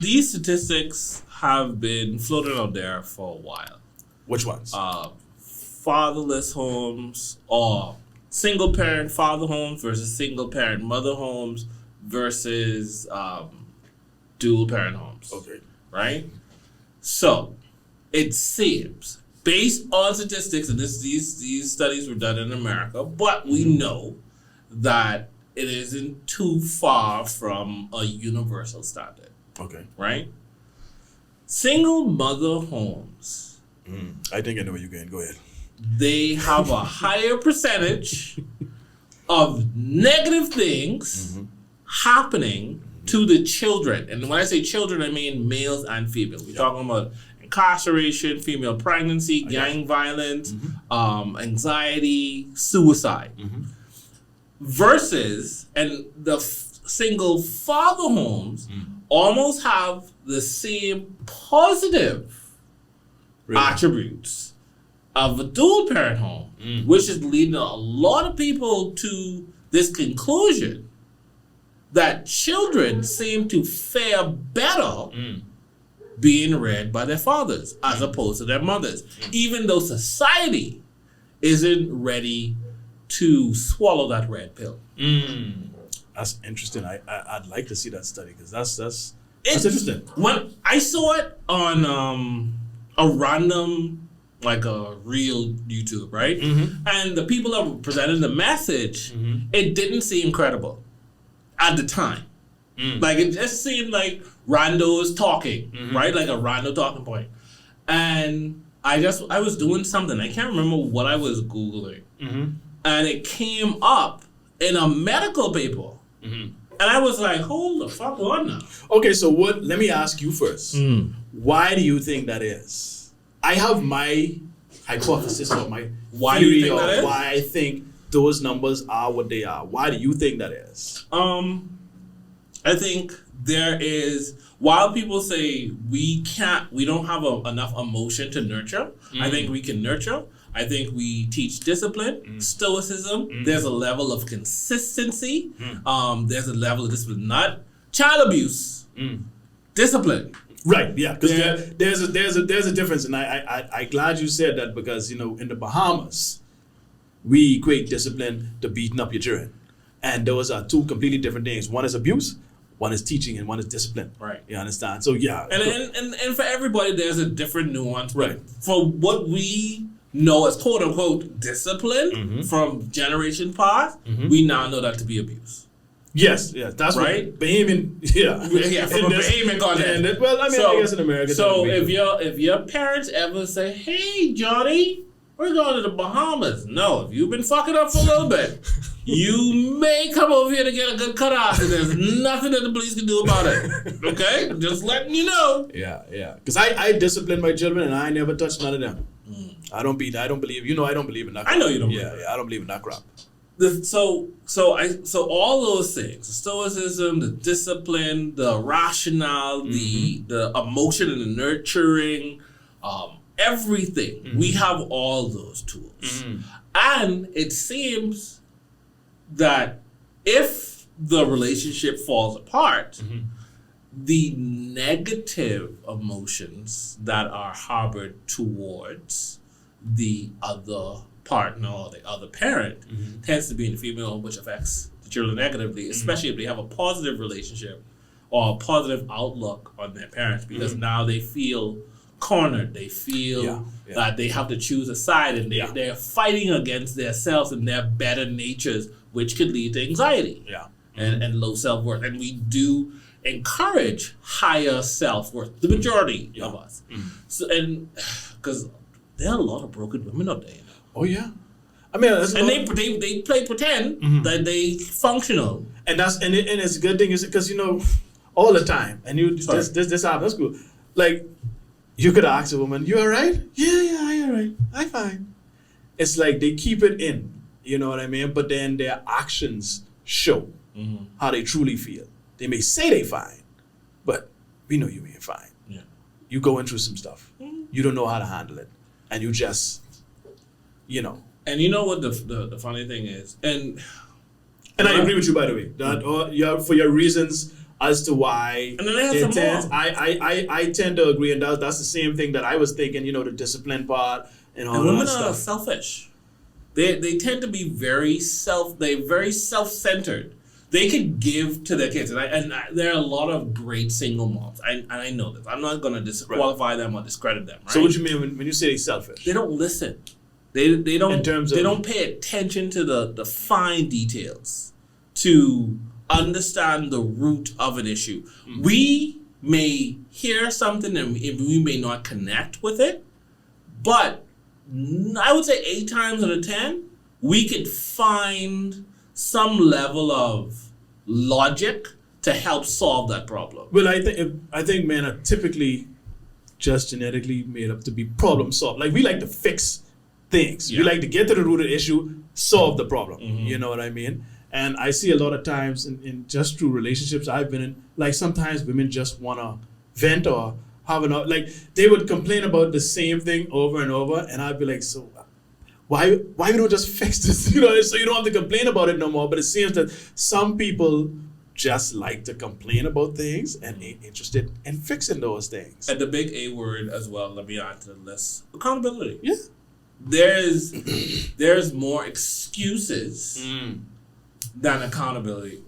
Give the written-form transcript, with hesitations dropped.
these statistics have been floating out there for a while. Which ones? Fatherless homes or single parent father homes versus single parent mother homes versus dual parent homes. Okay. Right? So it seems, based on statistics, and these studies were done in America, but we know that it isn't too far from a universal standard. Okay. Right? Single mother homes. I think I know where you're going. Go ahead. They have a higher percentage of negative things happening to the children. And when I say children, I mean males and females. We're talking about incarceration, female pregnancy, gang violence, anxiety, suicide. Versus, and the single father homes almost have the same positive attributes of a dual parent home, which is leading a lot of people to this conclusion that children seem to fare better being reared by their fathers as opposed to their mothers, even though society isn't ready to swallow that red pill. That's interesting. I'd like to see that study because that's interesting. When I saw it on a random, like a real YouTube, right? And the people that were presenting the message, it didn't seem credible at the time. Like it just seemed like randos talking, right? Like a rando talking point. And I was doing something. I can't remember what I was Googling. And it came up in a medical paper. And I was like, hold the fuck on now. Okay, so let me ask you first. Why do you think that is? I have my hypothesis or my theory of why I think those numbers are what they are. Why do you think that is? I think there is, while people say we don't have enough emotion to nurture, I think we can nurture. I think we teach discipline, stoicism. There's a level of consistency. There's a level of discipline, not child abuse. Discipline. Right. Yeah. Because there's a difference, and I glad you said that because in the Bahamas, we equate discipline to beating up your children, and those are two completely different things. One is abuse. One is teaching and one is discipline. Right. You understand? So yeah. And for everybody, there's a different nuance. Right. For what we know as quote unquote discipline from generation past, we now know that to be abuse. Yes, that's right. What Bahamian, from a Bahamian context. Well, I mean, I guess in America. So if your parents ever say, "Hey, Johnny, we're going to the Bahamas," no, if you've been fucking up for a little bit, you may come over here to get a good cut off, and there's nothing that the police can do about it. Okay, just letting you know. Yeah. Because I discipline my children, and I never touch none of them. I don't believe. I don't believe in that crap. I know you don't. Yeah, I don't believe in that crap. So all those things, the stoicism, the discipline, the rationale, the emotion and the nurturing, everything. We have all those tools. And it seems that if the relationship falls apart, the negative emotions that are harbored towards the other partner or the other parent tends to be in the female, which affects the children negatively, especially if they have a positive relationship or a positive outlook on their parents, because now they feel cornered. They feel that they have to choose a side, and they're fighting against themselves and their better natures, which could lead to anxiety and low self-worth. And we do encourage higher self-worth, the majority of us. So, and because there are a lot of broken women out there. Oh yeah, I mean, they play pretend that they functional, and it's a good thing is because all the time, and this happens. That's cool. Like you could ask a woman, "You all right?" Yeah, I all right. I'm fine. It's like they keep it in, you know what I mean? But then their actions show how they truly feel. They may say they fine, but we know you ain't fine. Yeah, you going through some stuff. You don't know how to handle it, and you just. And you know what the funny thing is, and I agree with you, by the way, that for your reasons, as to why And then they have it some tends. more. I tend to agree, and that's the same thing that I was thinking. You know, the discipline part and all And women that are stuff. selfish. They tend to be very self-centered. They could give to their kids, and there are a lot of great single moms. I know this. I'm not going to disqualify them or discredit them. Right? So what do you mean when you say selfish? They don't listen. They don't. In terms of- they don't pay attention to the fine details to understand the root of an issue. Mm-hmm. We may hear something and we may not connect with it, but I would say 8 times out of 10, we could find some level of logic to help solve that problem. Well, I think men are typically just genetically made up to be problem solvers. Like, we like to fix things. Yeah. We like to get to the root of the issue, solve the problem. Mm-hmm. You know what I mean? And I see a lot of times in just through relationships I've been in, like sometimes women just want to vent or have enough. Like, they would complain about the same thing over and over, and I'd be like, so why we don't just fix this? You know, so you don't have to complain about it no more. But it seems that some people just like to complain about things and ain't interested in fixing those things. And the big A word as well, let me add to the list: accountability. Yeah. There's more excuses than accountability.